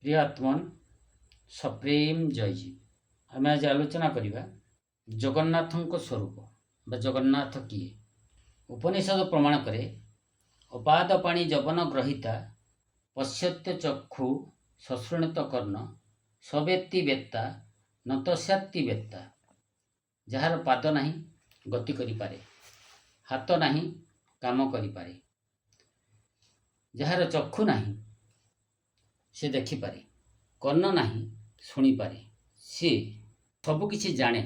प्रिय आत्मन सप्रेम जयजी आम आज आलोचना करवा जगन्नाथ स्वरूप बा जगन्नाथ किए। उपनिषद प्रमाण करे अपाद पाणी जवन ग्रहिता पश्यत्य चक्षु सशृणुत कर्ण सवेत्ति वेत्ता न तस्यात्ति वेत्ता। जार पाद नहीं गति करिपारे, हाथ नहीं काम करिपारे, जार चक्षु नहीं से देखिपारे, कर्ण नहीं शुणिपारे, सी सबकिछि जाने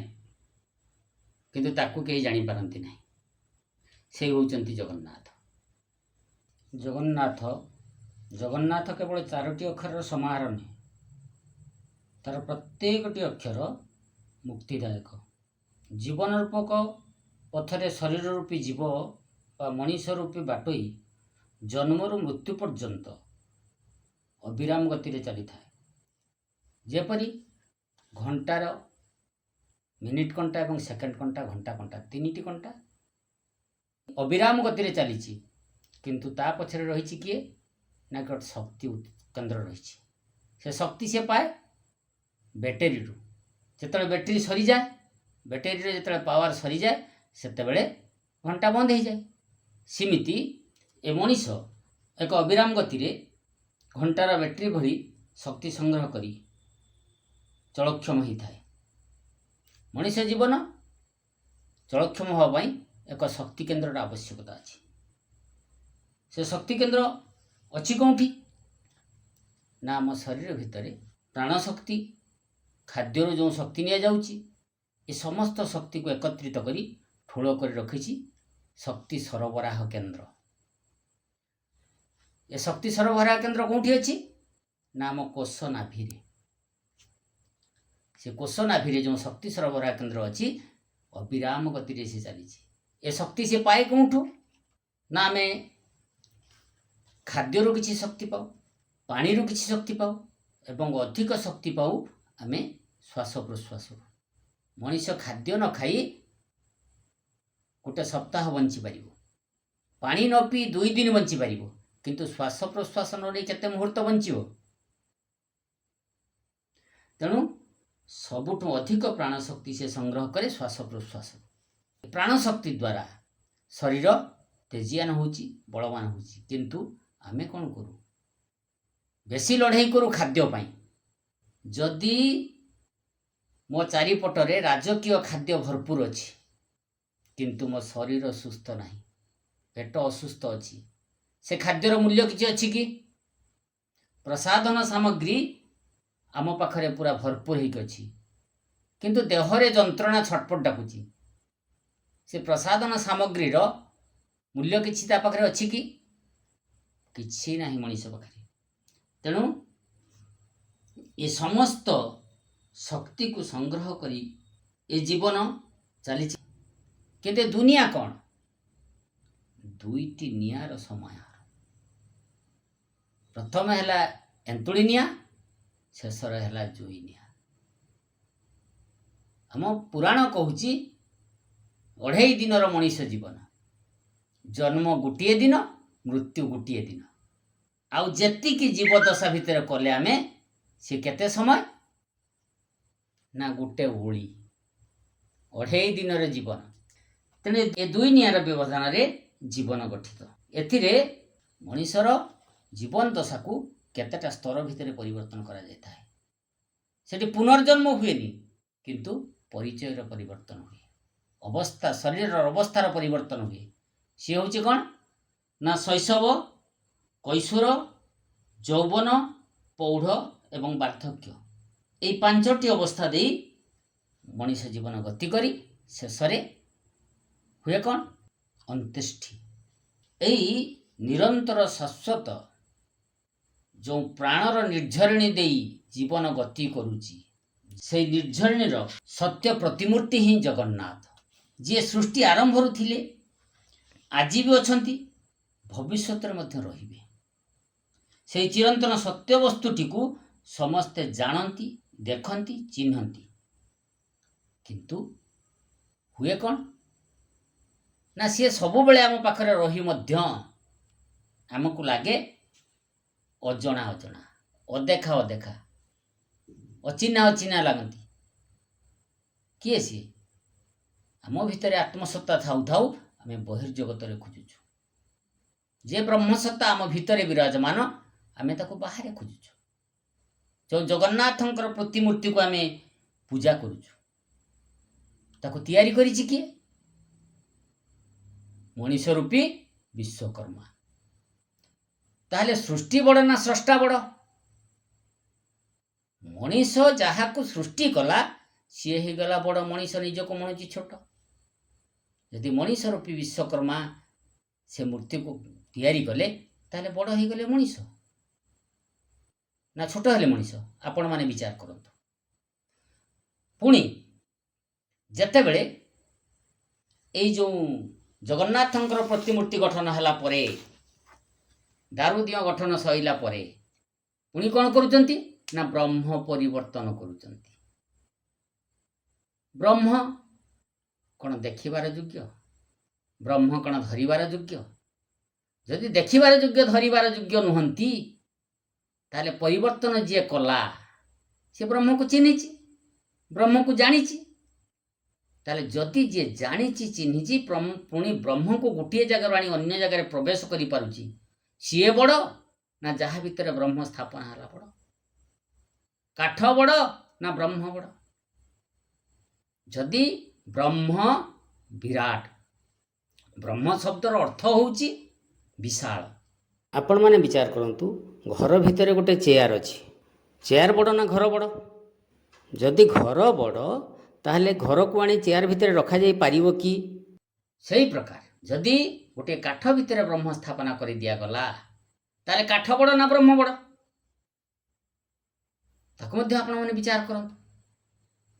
किंतु ताकू कहीं जानी पारती नहीं। से होचंती जगन्नाथ। जगन्नाथ जगन्नाथ केवल चारोटी अक्षर समाहार नहीं, तार प्रत्येकटी अक्षर मुक्तिदायक। जीवन रूपक पथरे शरीर रूपी जीव बा मनीष रूपी बाटोई जन्मरू मृत्यु पर्यंत अविराम गति चली था। जेपरी घंटार मिनिट कंटा और सेकेंड कंटा घंटा कंटा तीन कंटा अविराम गति चली, किंतु ता पछरे रही किए ना गोटे शक्ति केन्द्र रही। से शक्ति से पाए बैटेरी रू। जिते बैटेरी सरी जाए, बैटेरी जो पावर सरी जाए से घंटा बंद हो जाए। सिमिति ए मनीष एक अविराम गति घंटार बैटेरी भरी शक्ति संग्रह करी चलक्षम होता है। मनीष जीवन चलक्षम होगापाई एक शक्ति केन्द्र आवश्यकता अच्छी। से शक्ति केन्द्र अच्छी कौटी ना आम शरीर भितर प्राण शक्ति खाद्यर जो शक्ति नि जाऊँगी ये समस्त शक्ति को एकत्रित करी ठूल कर रखी शक्ति सरबराह केन्द्र। ये शक्ति सरबराह केन्द्र कौटी अच्छी ना आम कोष नाभि। से कोष नाभि जो शक्ति सरबराह केन्द्र अच्छी अविराम गति से चली। ये शक्ति से पाए कौटू ना आम खाद्यर किसी शक्ति पाऊ, पानी रू किसी शक्ति पाऊ एवं अधिक शक्ति पाऊ आम श्वास प्रश्वास। मनीष खाद्य न खाई गोटे सप्ताह बंची पार, पानी न पी 2 दिन बंची पार, किंतु श्वास प्रश्वास न केते मुहूर्त बंचो। तेणु सबुठ अधिक प्राण शक्ति से संग्रह करे श्वास प्रश्वास। प्राण शक्ति द्वारा शरीर तेजियान होची बलवान होची, किंतु आमे कौन करू बेसी लड़ाई करू खाद्य पाई। जदि मो चारिपटरे राजकीय खाद्य भरपूर अच्छी किंतु मो शरीर सुस्थ नहीं, पेट असुस्थ अच्छी, से खाद्यर मूल्य किसी अच्छी कि? प्रसाधन सामग्री आम पाखरे पूरा भरपूर होगी किंतु देहरे जंत्रणा छटपट डाकुची। से प्रसाधन सामग्री मूल्य किसी ता पाखरे अच्छी कि? किछि नाही मनीष पाखरे। तेणु ये समस्त शक्ति को संग्रह करी ये जीवन चली। किंतु दुनिया कौन? दुईटी नियार समाहार। प्रथम है एंतुड़ी निया, शेषर है जुई निया। आम पुराण कहूची 2.5 दिनर मनीष जीवन। जन्म गोटे दिन, मृत्यु गोटे दिन। आउ जेती की जीवदशा भितर कले आमे से केते समय ना गोटे ओली 2.5 दिनर जीवन। तेणु ये 2 नियार व्यवधान रे जीवन गठित। एथिरे मनीषर जीवन दशा को केतेटा स्तर भितर परिवर्तन करा जाता है। सेठी पुनर्जन्म हुएनी किंतु परिचयर परिवर्तन हुए, अवस्था शरीर अवस्थार परिवर्तन हुए। सी हूँ कौन ना शैशव, कैशोर, यौवन, पौढ़ एवं वार्धक्य, यही 5टी अवस्था दे मनीष जीवन गति करी शेषरे हुए कौन अंत्येष्टि। यही निरंतर शाश्वत जो प्राणर निर्झरिणी दे जीवन गति करुची से निर्झरिणीर सत्य प्रतिमूर्ति ही जगन्नाथ। जी सृष्टि आरंभ थिले, आज भी अछंती, भविष्यत रहिबे। से चिरंतन सत्य वस्तुटी को समस्ते जानती, देखती, चिन्हती, किंतु हुए कौन ना सी सब बेले आम पाखरे रही मध्य आमको लागे अजणा अजणा ଅଦେଖା ଅଦେଖା, ଅଚିହ୍ନା ଅଚିହ୍ନା ଲାଗନ୍ତି। କିଏ ସିଏ? ଆମ ଭିତରେ ଆତ୍ମସତ୍ତା ଥାଉ ଥାଉ ଆମେ ବହିର୍ଜଗତରେ ଖୋଜୁଛୁ। ଯେ ବ୍ରହ୍ମସତ୍ତା ଆମ ଭିତରେ ବିରାଜମାନ, ଆମେ ତାକୁ ବାହାରେ ଖୋଜୁଛୁ। ଯେଉଁ ଜଗନ୍ନାଥଙ୍କର ପ୍ରତିମୂର୍ତ୍ତିକୁ ଆମେ ପୂଜା କରୁଛୁ, ତାକୁ ତିଆରି କରିଛି କିଏ? ମଣିଷ ରୂପୀ ବିଶ୍ୱକର୍ମା। ତାହେଲେ ସୃଷ୍ଟି ବଡ଼ ନା ସ୍ରଷ୍ଟା ବଡ଼? ମଣିଷ ଯାହାକୁ ସୃଷ୍ଟି କଲା ସିଏ ହେଇଗଲା ବଡ଼, ମଣିଷ ନିଜକୁ ମଣୁଛି ଛୋଟ। ଯଦି ମଣିଷ ରୂପୀ ବିଶ୍ୱକର୍ମା ସେ ମୂର୍ତ୍ତିକୁ ତିଆରି କଲେ, ତାହେଲେ ବଡ଼ ହେଇଗଲେ ମଣିଷ ନା ଛୋଟ ହେଲେ ମଣିଷ? ଆପଣମାନେ ବିଚାର କରନ୍ତୁ। ପୁଣି ଯେତେବେଳେ ଏଇ ଯେଉଁ ଜଗନ୍ନାଥଙ୍କର ପ୍ରତିମୂର୍ତ୍ତି ଗଠନ ହେଲା ପରେ, ଦାରୁଦିଅ ଗଠନ ସରିଲା ପରେ ପୁଣି କ'ଣ କରୁଛନ୍ତି ନା ବ୍ରହ୍ମ ପରିବର୍ତ୍ତନ କରୁଛନ୍ତି। ବ୍ରହ୍ମ କ'ଣ ଦେଖିବାର ଯୋଗ୍ୟ? ବ୍ରହ୍ମ କ'ଣ ଧରିବାର ଯୋଗ୍ୟ? ଯଦି ଦେଖିବାର ଯୋଗ୍ୟ, ଧରିବାର ଯୋଗ୍ୟ ନୁହନ୍ତି, ତାହେଲେ ପରିବର୍ତ୍ତନ ଯିଏ କଲା ସେ ବ୍ରହ୍ମକୁ ଚିହ୍ନିଛି, ବ୍ରହ୍ମକୁ ଜାଣିଛି। ତାହେଲେ ଯଦି ଯିଏ ଜାଣିଛି, ଚିହ୍ନିଛି, ପୁଣି ବ୍ରହ୍ମକୁ ଗୋଟିଏ ଜାଗାରୁ ଆଣି ଅନ୍ୟ ଜାଗାରେ ପ୍ରବେଶ କରିପାରୁଛି, ସିଏ ବଡ଼ ନା ଯାହା ଭିତରେ ବ୍ରହ୍ମ ସ୍ଥାପନା ହେଲା ବଡ଼? କାଠ ବଡ଼ ନା ବ୍ରହ୍ମ ବଡ଼? ଯଦି ବ୍ରହ୍ମ ବିରାଟ, ବ୍ରହ୍ମ ଶବ୍ଦର ଅର୍ଥ ହେଉଛି ବିଶାଳ। ଆପଣମାନେ ବିଚାର କରନ୍ତୁ, ଘର ଭିତରେ ଗୋଟେ ଚେୟାର ଅଛି, ଚେୟାର ବଡ଼ ନା ଘର ବଡ଼? ଯଦି ଘର ବଡ଼, ତାହେଲେ ଘରକୁ ଆଣି ଚେୟାର ଭିତରେ ରଖାଯାଇ ପାରିବ କି? ସେଇ ପ୍ରକାର ଯଦି ଗୋଟିଏ କାଠ ଭିତରେ ବ୍ରହ୍ମ ସ୍ଥାପନା କରି ଦିଆଗଲା, ତାହେଲେ କାଠ ବଡ଼ ନା ବ୍ରହ୍ମ ବଡ଼? ତାକୁ ମଧ୍ୟ ଆପଣମାନେ ବିଚାର କରନ୍ତୁ।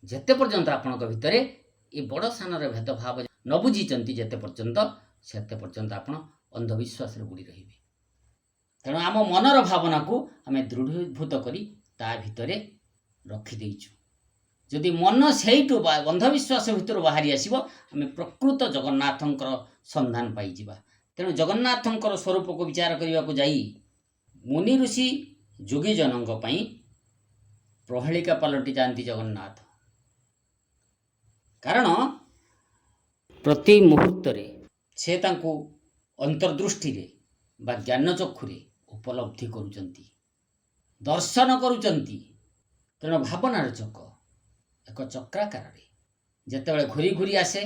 ଯେତେ ପର୍ଯ୍ୟନ୍ତ ଆପଣଙ୍କ ଭିତରେ ଏ ବଡ଼ ସାନର ଭେଦଭାବ ନ ବୁଝିଛନ୍ତି ଯେତେ ପର୍ଯ୍ୟନ୍ତ, ସେତେ ପର୍ଯ୍ୟନ୍ତ ଆପଣ ଅନ୍ଧବିଶ୍ୱାସରେ ବୁଡ଼ି ରହିବେ। ତେଣୁ ଆମ ମନର ଭାବନାକୁ ଆମେ ଦୃଢ଼ୀଭୂତ କରି ତା ଭିତରେ ରଖିଦେଇଛୁ। ଯଦି ମନ ସେଇଠୁ ଅନ୍ଧବିଶ୍ୱାସ ଭିତରୁ ବାହାରି ଆସିବ, ଆମେ ପ୍ରକୃତ ଜଗନ୍ନାଥଙ୍କର ସନ୍ଧାନ ପାଇଯିବା। ତେଣୁ ଜଗନ୍ନାଥଙ୍କର ସ୍ୱରୂପକୁ ବିଚାର କରିବାକୁ ଯାଇ ମୁନି ଋଷି ଯୋଗୀଜନଙ୍କ ପାଇଁ ପ୍ରହେଳିକା ପାଲଟି ଯାଆନ୍ତି ଜଗନ୍ନାଥ। କାରଣ ପ୍ରତି ମୁହୂର୍ତ୍ତରେ ସେ ତାଙ୍କୁ ଅନ୍ତର୍ଦୃଷ୍ଟିରେ ବା ଜ୍ଞାନଚକ୍ଷୁରେ ଉପଲବ୍ଧି କରୁଛନ୍ତି, ଦର୍ଶନ କରୁଛନ୍ତି। ତେଣୁ ଭାବନାର ଚକ ଏକ ଚକ୍ରାକାରରେ ଯେତେବେଳେ ଘୁରି ଘୁରି ଆସେ,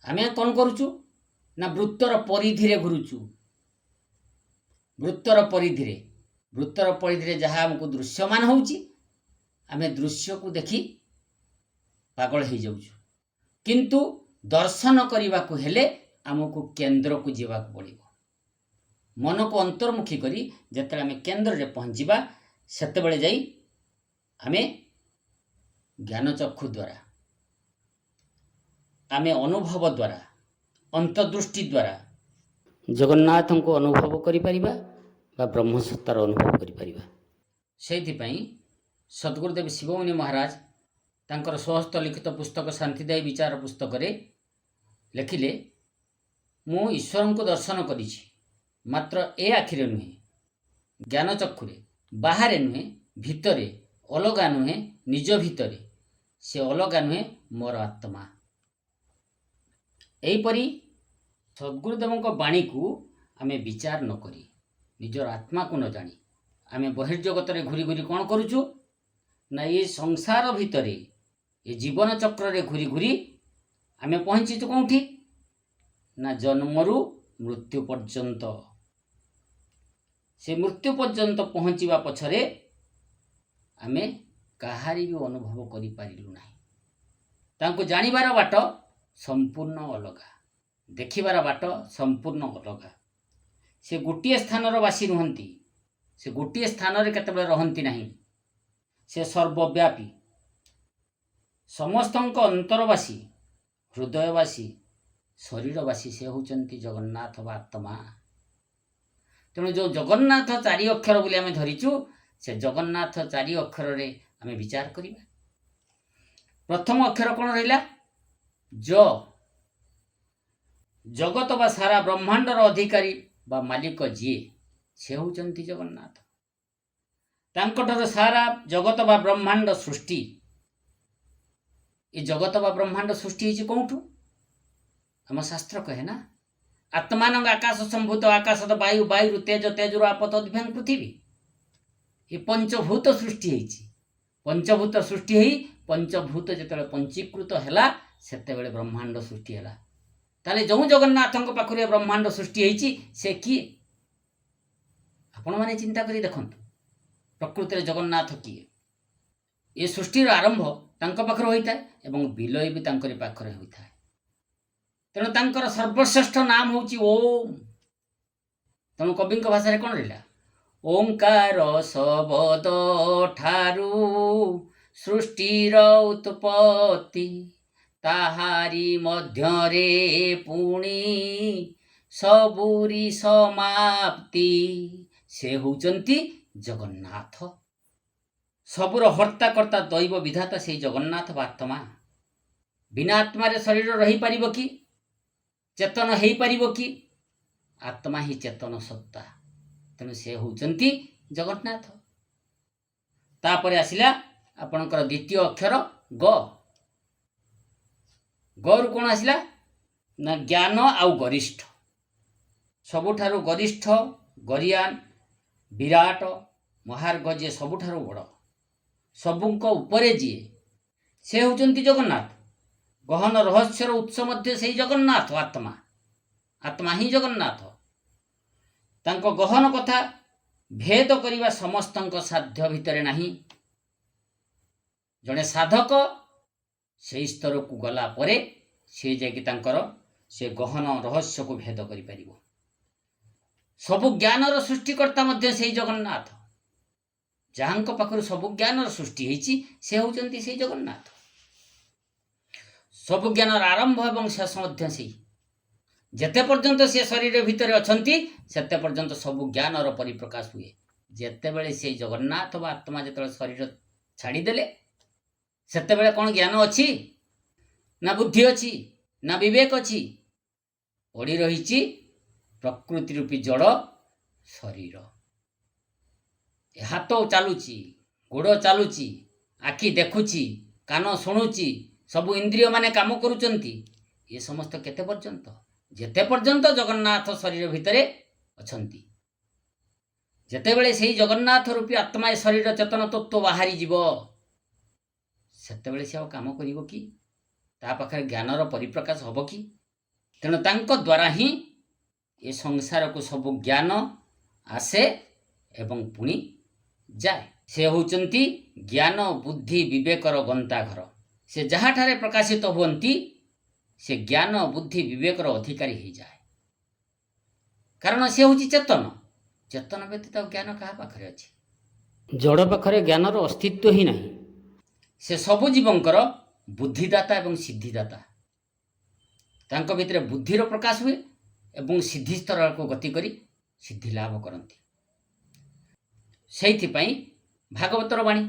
ଆମେ କ'ଣ କରୁଛୁ ନା ବୃତ୍ତର ପରିଧିରେ ଘୁରୁଛୁ। ବୃତ୍ତର ପରିଧିରେ ଯାହା ଆମକୁ ଦୃଶ୍ୟମାନ ହେଉଛି, ଆମେ ଦୃଶ୍ୟକୁ ଦେଖି ପାଗଳ ହେଇଯାଉଛୁ। କିନ୍ତୁ ଦର୍ଶନ କରିବାକୁ ହେଲେ ଆମକୁ କେନ୍ଦ୍ରକୁ ଯିବାକୁ ପଡ଼ିବ। ମନକୁ ଅନ୍ତର୍ମୁଖୀ କରି ଯେତେବେଳେ ଆମେ କେନ୍ଦ୍ରରେ ପହଞ୍ଚିବା, ସେତେବେଳେ ଯାଇ ଆମେ ଜ୍ଞାନଚକ୍ଷୁ ଦ୍ୱାରା, ଆମେ ଅନୁଭବ ଦ୍ୱାରା, ଅନ୍ତର୍ଦୃଷ୍ଟି ଦ୍ୱାରା ଜଗନ୍ନାଥଙ୍କୁ ଅନୁଭବ କରିପାରିବା ବା ବ୍ରହ୍ମସତ୍ତାର ଅନୁଭବ କରିପାରିବା। ସେଇଥିପାଇଁ ସଦ୍ଗୁରୁଦେବ ଶିବମୁନି ମହାରାଜ ତାଙ୍କର ସ୍ୱହସ୍ତ ଲିଖିତ ପୁସ୍ତକ ଶାନ୍ତିଦାୟୀ ବିଚାର ପୁସ୍ତକରେ ଲେଖିଲେ, ମୁଁ ଈଶ୍ୱରଙ୍କୁ ଦର୍ଶନ କରିଛି, ମାତ୍ର ଏ ଆଖିରେ ନୁହେଁ, ଜ୍ଞାନଚକ୍ଷୁରେ, ବାହାରେ ନୁହେଁ, ଭିତରେ, ଅଲଗା ନୁହେଁ, ନିଜ ଭିତରେ, ସେ ଅଲଗା ନୁହେଁ, ମୋର ଆତ୍ମା। ଏହିପରି ସଦ୍ଗୁରୁଦେବଙ୍କ ବାଣୀକୁ ଆମେ ବିଚାର ନ କରି, ନିଜର ଆତ୍ମାକୁ ନ ଜାଣି, ଆମେ ବହିର୍ଜଗତରେ ଘୁରି ଘୁରି କ'ଣ କରୁଛୁ ନା ଏ ସଂସାର ଭିତରେ, ଏ ଜୀବନ ଚକ୍ରରେ ଘୁରି ଘୁରି ଆମେ ପହଞ୍ଚିଛୁ କେଉଁଠି ନା ଜନ୍ମରୁ ମୃତ୍ୟୁ ପର୍ଯ୍ୟନ୍ତ। ସେ ମୃତ୍ୟୁ ପର୍ଯ୍ୟନ୍ତ ପହଞ୍ଚିବା ପଛରେ ଆମେ କାହାରି ବି ଅନୁଭବ କରିପାରିଲୁ ନାହିଁ। ତାଙ୍କୁ ଜାଣିବାର ବାଟ ସମ୍ପୂର୍ଣ୍ଣ ଅଲଗା, ଦେଖିବାର ବାଟ ସମ୍ପୂର୍ଣ୍ଣ ଅଲଗା। ସେ ଗୋଟିଏ ସ୍ଥାନର ବାସୀ ନୁହନ୍ତି, ସେ ଗୋଟିଏ ସ୍ଥାନରେ କେତେବେଳେ ରହନ୍ତି ନାହିଁ। ସେ ସର୍ବବ୍ୟାପୀ, ସମସ୍ତଙ୍କ ଅନ୍ତରବାସୀ, ହୃଦୟବାସୀ, ଶରୀରବାସୀ। ସେ ହେଉଛନ୍ତି ଜଗନ୍ନାଥ ବା ଆତ୍ମା। ତେଣୁ ଯେଉଁ ଜଗନ୍ନାଥ ଚାରି ଅକ୍ଷର ବୋଲି ଆମେ ଧରିଛୁ, ସେ ଜଗନ୍ନାଥ ଚାରି ଅକ୍ଷରରେ ଆମେ ବିଚାର କରିବା। ପ୍ରଥମ ଅକ୍ଷର କ'ଣ ରହିଲା? ଜଗତ ବା ସାରା ବ୍ରହ୍ମାଣ୍ଡର ଅଧିକାରୀ ବା ମାଲିକ ଯିଏ, ସେ ହେଉଛନ୍ତି ଜଗନ୍ନାଥ। ତାଙ୍କଠାରୁ ସାରା ଜଗତ ବା ବ୍ରହ୍ମାଣ୍ଡ ସୃଷ୍ଟି। ଏ ଜଗତ ବା ବ୍ରହ୍ମାଣ୍ଡ ସୃଷ୍ଟି ହେଇଛି କୋଉଠୁ? ଆମ ଶାସ୍ତ୍ର କହେ ନା, ଆତ୍ମାନଙ୍ଗ ଆକାଶ ସମ୍ଭୂତ, ଆକାଶତ ବାୟୁ, ବାୟୁରୁ ତେଜ, ତେଜରୁ ଆପତ ଉଦ୍ଭ୍ୟାଙ୍ଗ ପୃଥିବୀ। ଏ ପଞ୍ଚଭୂତ ସୃଷ୍ଟି ହେଇଛି। ପଞ୍ଚଭୂତ ସୃଷ୍ଟି ହେଇ ପଞ୍ଚଭୂତ ଯେତେବେଳେ ପଞ୍ଚୀକୃତ ହେଲା ସେତେବେଳେ ବ୍ରହ୍ମାଣ୍ଡ ସୃଷ୍ଟି ହେଲା। ତାହେଲେ ଯେଉଁ ଜଗନ୍ନାଥଙ୍କ ପାଖରେ ବ୍ରହ୍ମାଣ୍ଡ ସୃଷ୍ଟି ହେଇଛି ସେ କିଏ? ଆପଣମାନେ ଚିନ୍ତା କରି ଦେଖନ୍ତୁ, ପ୍ରକୃତିରେ ଜଗନ୍ନାଥ କିଏ? ଏ ସୃଷ୍ଟିର ଆରମ୍ଭ ତାଙ୍କ ପାଖରେ ହୋଇଥାଏ ଏବଂ ବିଲୟ ବି ତାଙ୍କରି ପାଖରେ ହୋଇଥାଏ। ତେଣୁ ତାଙ୍କର ସର୍ବଶ୍ରେଷ୍ଠ ନାମ ହେଉଛି ଓମ୍। ତେଣୁ କବିଙ୍କ ଭାଷାରେ କ'ଣ ରହିଲା? ଓଙ୍କାର ଶବଦ ଠାରୁ ସୃଷ୍ଟିର ଉତ୍ପତ୍ତି, ତାହାରି ମଧ୍ୟରେ ପୁଣି ସବୁରି ସମାପ୍ତି। ସେ ହେଉଛନ୍ତି ଜଗନ୍ନାଥ। ସବୁର ହର୍ତ୍ତା କର୍ତ୍ତା ଦୈବ ବିଧାତା ସେଇ ଜଗନ୍ନାଥ ବା ଆତ୍ମା। ବିନା ଆତ୍ମାରେ ଶରୀର ରହିପାରିବ କି? ଚେତନ ହେଇପାରିବ କି? ଆତ୍ମା ହିଁ ଚେତନ ସତ୍ତା। ତେଣୁ ସେ ହେଉଛନ୍ତି ଜଗନ୍ନାଥ। ତାପରେ ଆସିଲା ଆପଣଙ୍କର ଦ୍ୱିତୀୟ ଅକ୍ଷର ଗ। ଗରୁ କ'ଣ ଆସିଲା ନା ଜ୍ଞାନ ଆଉ ଗରିଷ୍ଠ। ସବୁଠାରୁ ଗରିଷ୍ଠ, ଗରିୟାନ, ବିରାଟ, ମହାର୍ଘ ଯିଏ ସବୁଠାରୁ ବଡ଼, ସବୁଙ୍କ ଉପରେ ଯିଏ, ସେ ହେଉଛନ୍ତି ଜଗନ୍ନାଥ। ଗହନ ରହସ୍ୟର ଉତ୍ସ ମଧ୍ୟ ସେଇ ଜଗନ୍ନାଥ ଆତ୍ମା। ଆତ୍ମା ହିଁ ଜଗନ୍ନାଥ। ତାଙ୍କ ଗହନ କଥା ଭେଦ କରିବା ସମସ୍ତଙ୍କ ସାଧ୍ୟ ଭିତରେ ନାହିଁ। ଜଣେ ସାଧକ ସେଇ ସ୍ତରକୁ ଗଲା ପରେ ସେ ଯାଇକି ତାଙ୍କର ସେ ଗହନ ରହସ୍ୟକୁ ଭେଦ କରିପାରିବ। ସବୁ ଜ୍ଞାନର ସୃଷ୍ଟିକର୍ତ୍ତା ମଧ୍ୟ ସେଇ ଜଗନ୍ନାଥ। ଯାହାଙ୍କ ପାଖରୁ ସବୁ ଜ୍ଞାନର ସୃଷ୍ଟି ହେଇଛି ସେ ହେଉଛନ୍ତି ସେଇ ଜଗନ୍ନାଥ। ସବୁ ଜ୍ଞାନର ଆରମ୍ଭ ଏବଂ ଶେଷ ମଧ୍ୟ ସେଇ। ଯେତେ ପର୍ଯ୍ୟନ୍ତ ସେ ଶରୀର ଭିତରେ ଅଛନ୍ତି ସେତେ ପର୍ଯ୍ୟନ୍ତ ସବୁ ଜ୍ଞାନର ପରିପ୍ରକାଶ ହୁଏ। ଯେତେବେଳେ ସେଇ ଜଗନ୍ନାଥ ବା ଆତ୍ମା ଯେତେବେଳେ ଶରୀର ଛାଡ଼ିଦେଲେ ସେତେବେଳେ କ'ଣ ଜ୍ଞାନ ଅଛି? ନା ବୁଦ୍ଧି ଅଛି? ନା ବିବେକ ଅଛି? ପଡ଼ି ରହିଛି ପ୍ରକୃତି ରୂପୀ ଜଡ଼ ଶରୀର। ହାତ ଚାଲୁଛି, ଗୋଡ଼ ଚାଲୁଛି, ଆଖି ଦେଖୁଛି, କାନ ଶୁଣୁଛି, ସବୁ ଇନ୍ଦ୍ରିୟ ମାନେ କାମ କରୁଛନ୍ତି। ଏ ସମସ୍ତ କେତେ ପର୍ଯ୍ୟନ୍ତ? ଯେତେ ପର୍ଯ୍ୟନ୍ତ ଜଗନ୍ନାଥ ଶରୀର ଭିତରେ ଅଛନ୍ତି। ଯେତେବେଳେ ସେଇ ଜଗନ୍ନାଥ ରୂପୀ ଆତ୍ମା ଏ ଶରୀର ଚେତନ ତତ୍ତ୍ୱ ବାହାରିଯିବ ସେତେବେଳେ ସେ ଆଉ କାମ କରିବ କି? ତା ପାଖରେ ଜ୍ଞାନର ପରିପ୍ରକାଶ ହେବ କି? ତେଣୁ ତାଙ୍କ ଦ୍ୱାରା ହିଁ ଏ ସଂସାରକୁ ସବୁ ଜ୍ଞାନ ଆସେ ଏବଂ ପୁଣି ଯାଏ। ସେ ହେଉଛନ୍ତି ଜ୍ଞାନ ବୁଦ୍ଧି ବିବେକର ଗନ୍ତାଘର। ସେ ଯାହାଠାରେ ପ୍ରକାଶିତ ହୁଅନ୍ତି ସେ ଜ୍ଞାନ ବୁଦ୍ଧି ବିବେକର ଅଧିକାରୀ ହେଇଯାଏ। କାରଣ ସେ ହେଉଛି ଚେତନ। ଚେତନ ବ୍ୟତୀତ ଜ୍ଞାନ କାହା ପାଖରେ ଅଛି? ଜଡ଼ ପାଖରେ ଜ୍ଞାନର ଅସ୍ତିତ୍ୱ ହିଁ ନାହିଁ। ସେ ସବୁ ଜୀବଙ୍କର ବୁଦ୍ଧିଦାତା ଏବଂ ସିଦ୍ଧିଦାତା। ତାଙ୍କ ଭିତରେ ବୁଦ୍ଧିର ପ୍ରକାଶ ହୁଏ ଏବଂ ସିଦ୍ଧି ସ୍ତରକୁ ଗତି କରି ସିଦ୍ଧି ଲାଭ କରନ୍ତି। ସେଇଥିପାଇଁ ଭାଗବତର ବାଣୀ,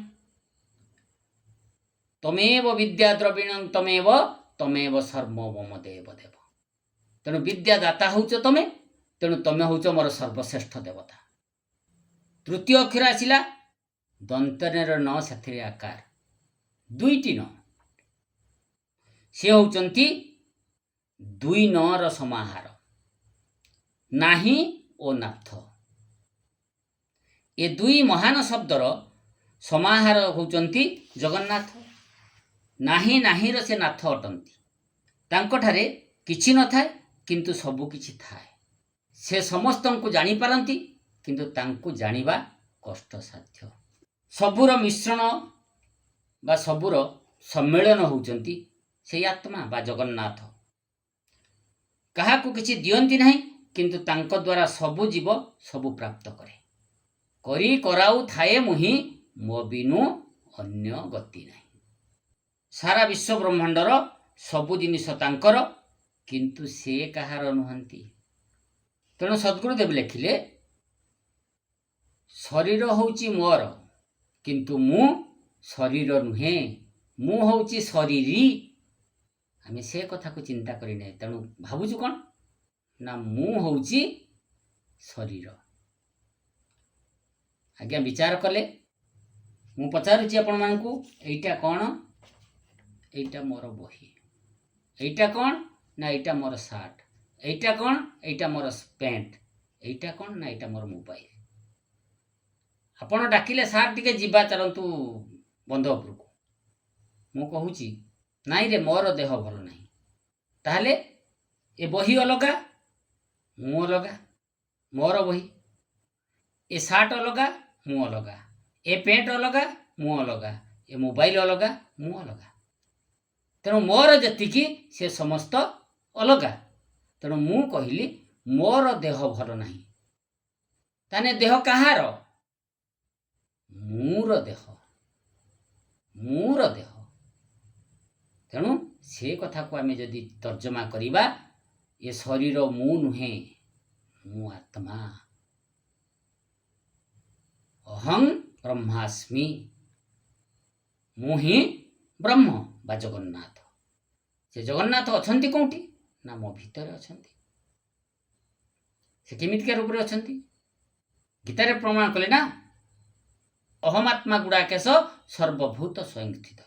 ତମେବ ବିଦ୍ୟା ଦ୍ରବିଣଂ ତମେବ ତମେବ ସର୍ବ ମମ ଦେବ ଦେବ। ତେଣୁ ବିଦ୍ୟାଦାତା ହେଉଛ ତମେ, ତେଣୁ ତମେ ହେଉଛ ମୋର ସର୍ବଶ୍ରେଷ୍ଠ ଦେବତା। ତୃତୀୟ ଅକ୍ଷର ଆସିଲା ଦନ୍ତନେର ନ, ସେଥିରେ ଆକାର, ଦୁଇଟି ନ। ସେ ହେଉଛନ୍ତି ଦୁଇ ନର ସମାହାର, ନାହିଁ ଓ ନାଥ। ଏ ଦୁଇ ମହାନ ଶବ୍ଦର ସମାହାର ହେଉଛନ୍ତି ଜଗନ୍ନାଥ। ନାହିଁ ନାହିଁର ସେ ନାଥ ଅଟନ୍ତି। ତାଙ୍କଠାରେ କିଛି ନଥାଏ କିନ୍ତୁ ସବୁ କିଛି ଥାଏ। ସେ ସମସ୍ତଙ୍କୁ ଜାଣିପାରନ୍ତି କିନ୍ତୁ ତାଙ୍କୁ ଜାଣିବା କଷ୍ଟସାଧ୍ୟ। ସବୁର ମିଶ୍ରଣ ବା ସବୁର ସମ୍ମିଳନ ହେଉଛନ୍ତି ସେଇ ଆତ୍ମା ବା ଜଗନ୍ନାଥ। କାହାକୁ କିଛି ଦିଅନ୍ତି ନାହିଁ କିନ୍ତୁ ତାଙ୍କ ଦ୍ୱାରା ସବୁ ଜୀବ ସବୁ ପ୍ରାପ୍ତ କରେ। କରି କରାଉ ଥାଏ ମୁହିଁ, ମୋ ବିନୁ ଅନ୍ୟ ଗତି ନାହିଁ। ସାରା ବିଶ୍ୱ ବ୍ରହ୍ମାଣ୍ଡର ସବୁ ଜିନିଷ ତାଙ୍କର କିନ୍ତୁ ସେ କାହାର ନୁହନ୍ତି। ତେଣୁ ସଦ୍ଗୁରୁଦେବ ଲେଖିଲେ ଶରୀର ହେଉଛି ମୋର କିନ୍ତୁ ମୁଁ ଶରୀର ନୁହେଁ, ମୁଁ ହେଉଛି ଶରୀରୀ। ଆମେ ସେ କଥାକୁ ଚିନ୍ତା କରିନାହିଁ। ତେଣୁ ଭାବୁଛୁ କ'ଣ ନା ମୁଁ ହେଉଛି ଶରୀର। ଆଜ୍ଞା ବିଚାର କଲେ ମୁଁ ପଚାରୁଛି ଆପଣମାନଙ୍କୁ, ଏଇଟା କ'ଣ? ଏଇଟା ମୋର ବହି। ଏଇଟା କ'ଣ? ନା ଏଇଟା ମୋର ସାର୍ଟ। ଏଇଟା କ'ଣ? ଏଇଟା ମୋର ପ୍ୟାଣ୍ଟ। ଏଇଟା କ'ଣ? ନା ଏଇଟା ମୋର ମୋବାଇଲ। ଆପଣ ଡାକିଲେ ସାର୍ ଟିକେ ଯିବା ଚାଲନ୍ତୁ ବନ୍ଧ ଉପରକୁ। ମୁଁ କହୁଛି ନାଇଁରେ ମୋର ଦେହ ଭଲ ନାହିଁ। ତାହେଲେ ଏ ବହି ଅଲଗା, ମୁଁ ଅଲଗା, ମୋର ବହି। ଏ ସାର୍ଟ ଅଲଗା, ମୁଁ ଅଲଗା। ଏ ପ୍ୟାଣ୍ଟ ଅଲଗା, ମୁଁ ଅଲଗା। ଏ ମୋବାଇଲ ଅଲଗା, ମୁଁ ଅଲଗା। ତେଣୁ ମୋର ଯେତିକି ସେ ସମସ୍ତ ଅଲଗା। ତେଣୁ ମୁଁ କହିଲି ମୋର ଦେହ ଭଲ ନାହିଁ। ତାହେଲେ ଦେହ କାହାର? ମୋର ଦେହ, ମୋର ଦେହ। ତେଣୁ ସେ କଥାକୁ ଆମେ ଯଦି ତର୍ଜମା କରିବା, ଏ ଶରୀର ମୁଁ ନୁହେଁ, ମୁଁ ଆତ୍ମା। ଅହଂ ବ୍ରହ୍ମାସ୍ମି। ମୁଁ ହିଁ ବ୍ରହ୍ମ ବା ଜଗନ୍ନାଥ। ସେ ଜଗନ୍ନାଥ ଅଛନ୍ତି କୋଉଠି? ନା ମୋ ଭିତରେ ଅଛନ୍ତି। ସେ କେମିତିକା ରୂପରେ ଅଛନ୍ତି? ଗୀତାରେ ପ୍ରମାଣ କଲେ ନା, ଅହମାତ୍ମା ଗୁଡ଼ାକେଶ ସର୍ବଭୂତ ସ୍ୱୟଂସ୍ଥିତ।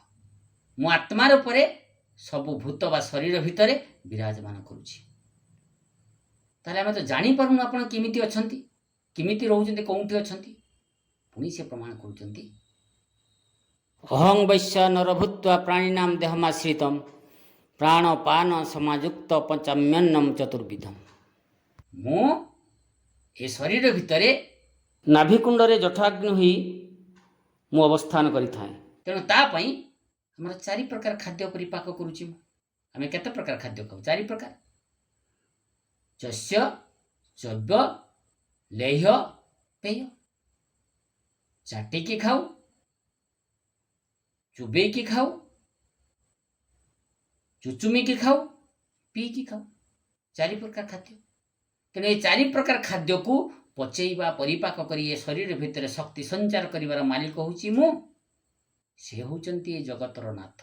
ମୁଁ ଆତ୍ମା ରୂପରେ ସବୁ ଭୂତ ବା ଶରୀର ଭିତରେ ବିରାଜମାନ କରୁଛି। ତାହେଲେ ଆମେ ତ ଜାଣିପାରୁନୁ ଆପଣ କେମିତି ଅଛନ୍ତି, କେମିତି ରହୁଛନ୍ତି, କେଉଁଠି ଅଛନ୍ତି। ପୁଣି ସେ ପ୍ରମାଣ କରୁଛନ୍ତି, ଅହଂ ବୈଶ୍ୟ ନରଭୂତ୍ୱା ପ୍ରାଣୀନାମ ଦେହମାଶ୍ରିତମ୍ ପ୍ରାଣପାନ ସମାଯୁକ୍ତ ପଞ୍ଚାମ୍ୟନ୍ନମ ଚତୁର୍ବିଧମ୍। ମୁଁ ଏ ଶରୀର ଭିତରେ ନାଭିକୁଣ୍ଡରେ ଜଠାଗ୍ନି ହୋଇ ମୁଁ ଅବସ୍ଥାନ କରିଥାଏ। ତେଣୁ ତା ପାଇଁ ଆମର 4 ପ୍ରକାର ଖାଦ୍ୟ ପରିପାକ କରୁଛି ମୁଁ। ଆମେ କେତେ ପ୍ରକାର ଖାଦ୍ୟ ଖାଉ? 4 ପ୍ରକାର। ଚସ୍ୟ ଚୈବ ଲେହ୍ୟ ପେୟ। ଚାଟିକି ଖାଉ, ଚୁବେଇକି ଖାଉ, ଚୁଚୁମିକି ଖାଉ, ପିଇକି ଖାଉ। 4 ପ୍ରକାର ଖାଦ୍ୟ। ତେଣୁ ଏ 4 ପ୍ରକାର ଖାଦ୍ୟକୁ ପଚେଇବା, ପରିପାକ କରି ଏ ଶରୀର ଭିତରେ ଶକ୍ତି ସଞ୍ଚାର କରିବାର ମାଲିକ ହେଉଛି ମୁଁ। ସେ ହେଉଛନ୍ତି ଏ ଜଗତର ନାଥ,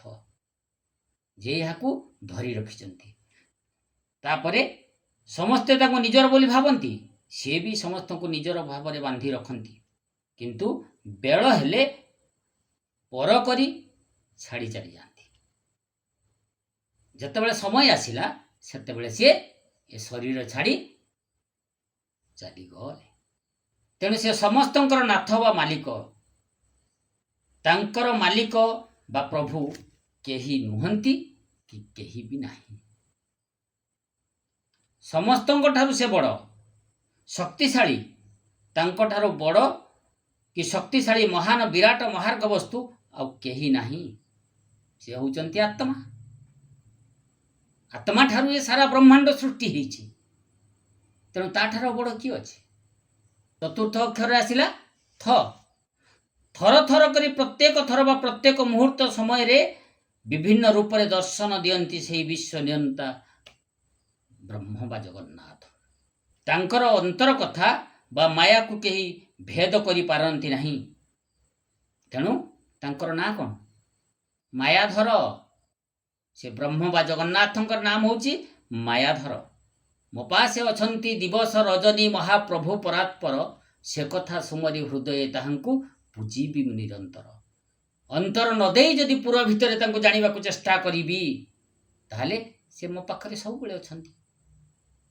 ଯେ ଏହାକୁ ଧରି ରଖିଛନ୍ତି। ତାପରେ ସମସ୍ତେ ତାଙ୍କୁ ନିଜର ବୋଲି ଭାବନ୍ତି, ସିଏ ବି ସମସ୍ତଙ୍କୁ ନିଜର ଭାବରେ ବାନ୍ଧି ରଖନ୍ତି। କିନ୍ତୁ ବେଳ ହେଲେ ପର କରି ଛାଡ଼ି ଚାଲିଯାଆନ୍ତି। ଯେତେବେଳେ ସମୟ ଆସିଲା ସେତେବେଳେ ସିଏ ଏ ଶରୀର ଛାଡ଼ି ଚାଲିଗଲେ। ତେଣୁ ସେ ସମସ୍ତଙ୍କର ନାଥ ବା ମାଲିକ। ତାଙ୍କର ମାଲିକ ବା ପ୍ରଭୁ କେହି ନୁହନ୍ତି କି କେହି ବି ନାହିଁ। ସମସ୍ତଙ୍କ ଠାରୁ ସେ ବଡ଼, ଶକ୍ତିଶାଳୀ। ତାଙ୍କଠାରୁ ବଡ଼ କି ଶକ୍ତିଶାଳୀ ମହାନ ବିରାଟ ମହାର୍ଘ ବସ୍ତୁ ଆଉ କେହି ନାହିଁ। ସେ ହେଉଛନ୍ତି ଆତ୍ମା। ଆତ୍ମା ଠାରୁ ଏ ସାରା ବ୍ରହ୍ମାଣ୍ଡ ସୃଷ୍ଟି ହେଇଛି। ତେଣୁ ତାଠାରୁ ବଡ଼ କିଏ ଅଛି? ଚତୁର୍ଥ ଅକ୍ଷରରେ ଆସିଲା ଥ। ଥର ଥର କରି ପ୍ରତ୍ୟେକ ଥର ବା ପ୍ରତ୍ୟେକ ମୁହୂର୍ତ୍ତ ସମୟରେ ବିଭିନ୍ନ ରୂପରେ ଦର୍ଶନ ଦିଅନ୍ତି ସେହି ବିଶ୍ୱ ନିୟନ୍ତା ବ୍ରହ୍ମ ବା ଜଗନ୍ନାଥ। ତାଙ୍କର ଅନ୍ତର କଥା ବା ମାୟାକୁ କେହି ଭେଦ କରିପାରନ୍ତି ନାହିଁ। ତେଣୁ ତାଙ୍କର ନାଁ କ'ଣ? ମାୟାଧର। ସେ ବ୍ରହ୍ମ ବା ଜଗନ୍ନାଥଙ୍କର ନାମ ହେଉଛି ମାୟାଧର। ମୋ ପାଶେ ଅଛନ୍ତି ଦିବସ ରଜନୀ ମହାପ୍ରଭୁ ପରାତ୍ପର, ସେ କଥା ସୁମରି ହୃଦୟ ତାହାଙ୍କୁ ପୂଜିବି ମୁଁ ନିରନ୍ତର। ଅନ୍ତର ନ ଦେଇ ଯଦି ପୁର ଭିତରେ ତାଙ୍କୁ ଜାଣିବାକୁ ଚେଷ୍ଟା କରିବି, ତାହେଲେ ସେ ମୋ ପାଖରେ ସବୁବେଳେ ଅଛନ୍ତି।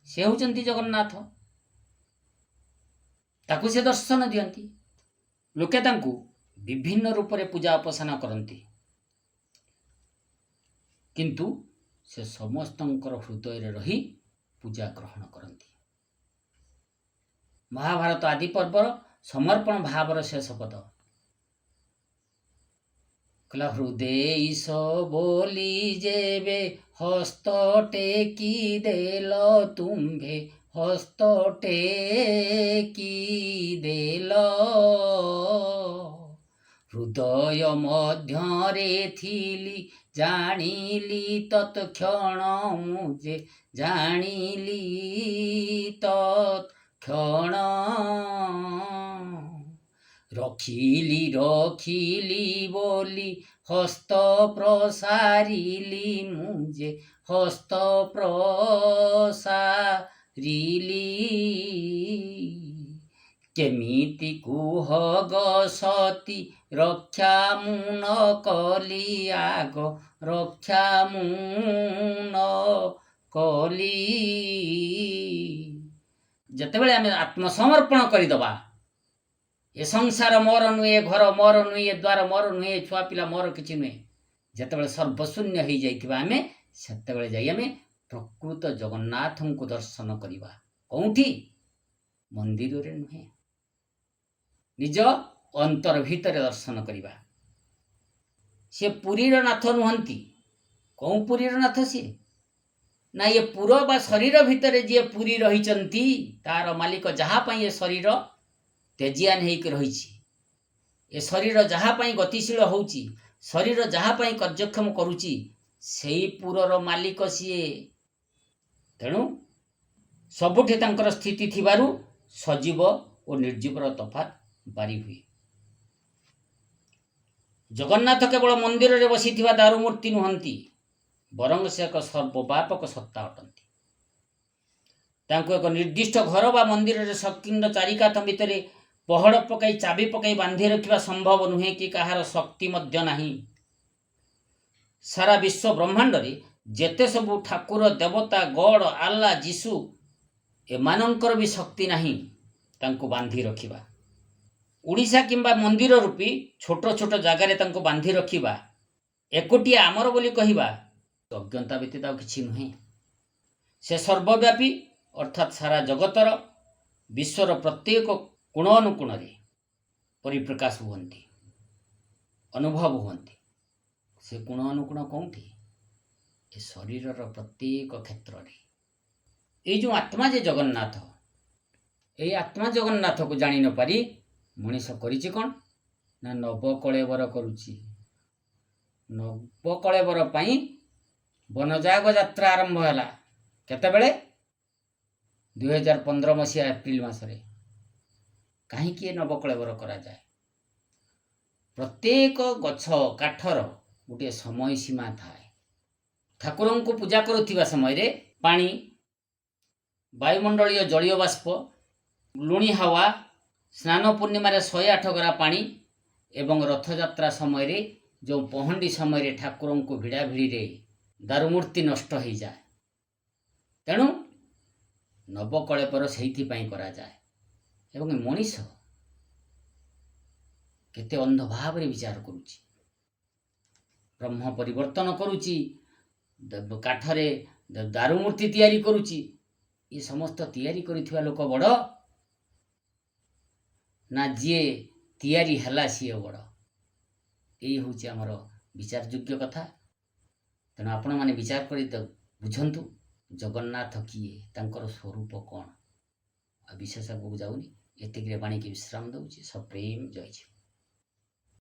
ସେ ହେଉଛନ୍ତି ଜଗନ୍ନାଥ। ତାକୁ ସେ ଦର୍ଶନ ଦିଅନ୍ତି। ଲୋକେ ତାଙ୍କୁ ବିଭିନ୍ନ ରୂପରେ ପୂଜା ଉପାସନା କରନ୍ତି, କିନ୍ତୁ ସେ ସମସ୍ତଙ୍କର ହୃଦୟରେ ରହି ପୂଜା ଗ୍ରହଣ କରନ୍ତି। ମହାଭାରତ ଆଦି ପର୍ବର ସମର୍ପଣ ଭାବର ଶେଷ ପଦ କହିଲା, ହୃଦୟେଶ ବୋଲି ଯେବେ ହସ୍ତ ଟେକି ଦେଲ ତୁମ୍ଭେ, ହସ୍ତ ଟେକି ଦେଲ। ହୃଦୟ ମଧ୍ୟରେ ଥିଲି ଜାଣିଲି ତତ୍କ୍ଷଣ, ମୁଁ ଯେ ଜାଣିଲି ତତ୍କ୍ଷଣ। ରଖିଲି ବୋଲି ହସ୍ତ ପ୍ରସାରିଲି, ମୁଁ ଯେ ହସ୍ତ ପ୍ରସାରିଲି। କେମିତି କୁହ ଗ ସତୀ ରକ୍ଷା ମୁଁ ନ କଲି ଆଗ, ରକ୍ଷା ମୁଁ ନ କଲି। ଯେତେବେଳେ ଆମେ ଆତ୍ମସମର୍ପଣ କରିଦେବା, ଏ ସଂସାର ମୋର ନୁହେଁ, ଘର ମୋର ନୁହେଁ, ଏ ଦ୍ୱାର ମୋର ନୁହେଁ, ଛୁଆ ପିଲା ମୋର କିଛି ନୁହେଁ, ଯେତେବେଳେ ସର୍ବଶୂନ୍ୟ ହେଇଯାଇଥିବା ଆମେ, ସେତେବେଳେ ଯାଇ ଆମେ ପ୍ରକୃତ ଜଗନ୍ନାଥଙ୍କୁ ଦର୍ଶନ କରିବା। କେଉଁଠି? ମନ୍ଦିରରେ ନୁହେଁ, ନିଜ ଅନ୍ତର ଭିତରେ ଦର୍ଶନ କରିବା। ସିଏ ପୁରୀର ନାଥ ନୁହନ୍ତି। କେଉଁ ପୁରୀର ନାଥ ସିଏ? ନା ଏ ପୁର ବା ଶରୀର ଭିତରେ ଯିଏ ପୁରୀ ରହିଛନ୍ତି, ତାର ମାଲିକ ଯାହା ପାଇଁ ଏ ଶରୀର ତେଜିଆନ ହେଇକି ରହିଛି, ଏ ଶରୀର ଯାହା ପାଇଁ ଗତିଶୀଳ ହେଉଛି, ଶରୀର ଯାହା ପାଇଁ କାର୍ଯ୍ୟକ୍ଷମ କରୁଛି, ସେଇ ପୁରର ମାଲିକ ସିଏ। ତେଣୁ ସବୁଠି ତାଙ୍କର ସ୍ଥିତି ଥିବାରୁ ସଜୀବ ଓ ନିର୍ଜୀବର ତଫାତ ବାରି ହୁଏ। ଜଗନ୍ନାଥ କେବଳ ମନ୍ଦିରରେ ବସିଥିବା ଦାରୁମୂର୍ତ୍ତି ନୁହନ୍ତି, ବରଂ ସେ ଏକ ସର୍ବବ୍ୟାପକ ସତ୍ତା ଅଟନ୍ତି। ତାଙ୍କୁ ଏକ ନିର୍ଦ୍ଦିଷ୍ଟ ଘର ବା ମନ୍ଦିରରେ ସଂକୀର୍ଣ୍ଣ ଚାରିକାନ୍ଥ ଭିତରେ ପହଡ଼ ପକାଇ ଚାବି ପକାଇ ବାନ୍ଧି ରଖିବା ସମ୍ଭବ ନୁହେଁ, କି କାହାର ଶକ୍ତି ମଧ୍ୟ ନାହିଁ। ସାରା ବିଶ୍ୱ ବ୍ରହ୍ମାଣ୍ଡରେ ଯେତେ ସବୁ ଠାକୁର, ଦେବତା, ଗଡ଼, ଆଲ୍ଲା, ଯୀଶୁ, ଏମାନଙ୍କର ବି ଶକ୍ତି ନାହିଁ ତାଙ୍କୁ ବାନ୍ଧି ରଖିବା। ଓଡ଼ିଶା କିମ୍ବା ମନ୍ଦିର ରୂପୀ ଛୋଟ ଛୋଟ ଜାଗାରେ ତାଙ୍କୁ ବାନ୍ଧି ରଖିବା, ଏକୁଟିଆ ଆମର ବୋଲି କହିବା, ଅଜ୍ଞତା ବ୍ୟତୀତ ଆଉ କିଛି ନୁହେଁ। ସେ ସର୍ବବ୍ୟାପୀ, ଅର୍ଥାତ୍ ସାରା ଜଗତର, ବିଶ୍ୱର ପ୍ରତ୍ୟେକ କୋଣ ଅନୁକୋଣରେ ପରିପ୍ରକାଶ ହୁଅନ୍ତି, ଅନୁଭବ ହୁଅନ୍ତି। ସେ କୋଣ ଅନୁକୋଣ କେଉଁଠି? ଏ ଶରୀରର ପ୍ରତ୍ୟେକ କ୍ଷେତ୍ରରେ। ଏଇ ଯେଉଁ ଆତ୍ମା ଯେ ଜଗନ୍ନାଥ, ଏଇ ଆତ୍ମା ଜଗନ୍ନାଥକୁ ଜାଣି ନ ପାରି ମଣିଷ କରିଛି କ'ଣ? ନା ନବକଳେବର କରୁଛି। ନବକଳେବର ପାଇଁ ବନଯାଗ ଯାତ୍ରା ଆରମ୍ଭ ହେଲା କେତେବେଳେ? 2015 ମସିହା ଏପ୍ରିଲ ମାସରେ। କାହିଁକି ଏ ନବକଳେବର କରାଯାଏ? ପ୍ରତ୍ୟେକ ଗଛ କାଠର ଗୋଟିଏ ସମୟ ସୀମା ଥାଏ। ଠାକୁରଙ୍କୁ ପୂଜା କରୁଥିବା ସମୟରେ ପାଣି, ବାୟୁମଣ୍ଡଳୀୟ ଜଳୀୟ ବାଷ୍ପ, ଲୁଣି ହାୱା, ସ୍ନାନ ପୂର୍ଣ୍ଣିମାରେ 108 ଗରା ପାଣି ଏବଂ ରଥଯାତ୍ରା ସମୟରେ ଯେଉଁ ପହଣ୍ଡି ସମୟରେ ଠାକୁରଙ୍କୁ ଭିଡ଼ାଭିଡ଼ିରେ ଦାରୁମୂର୍ତ୍ତି ନଷ୍ଟ ହୋଇଯାଏ। ତେଣୁ ନବକଳେବର ସେଇଥିପାଇଁ କରାଯାଏ। ଏବଂ ମଣିଷ କେତେ ଅନ୍ଧ ଭାବରେ ବିଚାର କରୁଛି, ବ୍ରହ୍ମ ପରିବର୍ତ୍ତନ କରୁଛି, କାଠରେ ଦାରୁମୂର୍ତ୍ତି ତିଆରି କରୁଛି। ଏ ସମସ୍ତ ତିଆରି କରିଥିବା ଲୋକ ବଡ଼, ନା ଯିଏ ତିଆରି ହେଲା ସିଏ ବଡ଼? ଏଇ ହେଉଛି ଆମର ବିଚାର ଯୋଗ୍ୟ କଥା। ତେଣୁ ଆପଣମାନେ ବିଚାର କରି ବୁଝନ୍ତୁ ଜଗନ୍ନାଥ କିଏ, ତାଙ୍କର ସ୍ୱରୂପ କ'ଣ। ଆଉ ବିଶେଷ ଆଗକୁ ଯାଉନି, ଏତିକିରେ ବାଣୀକି ବିଶ୍ରାମ ଦେଉଛି। ସପ୍ରେମ ଜୟ ଜୀବନ।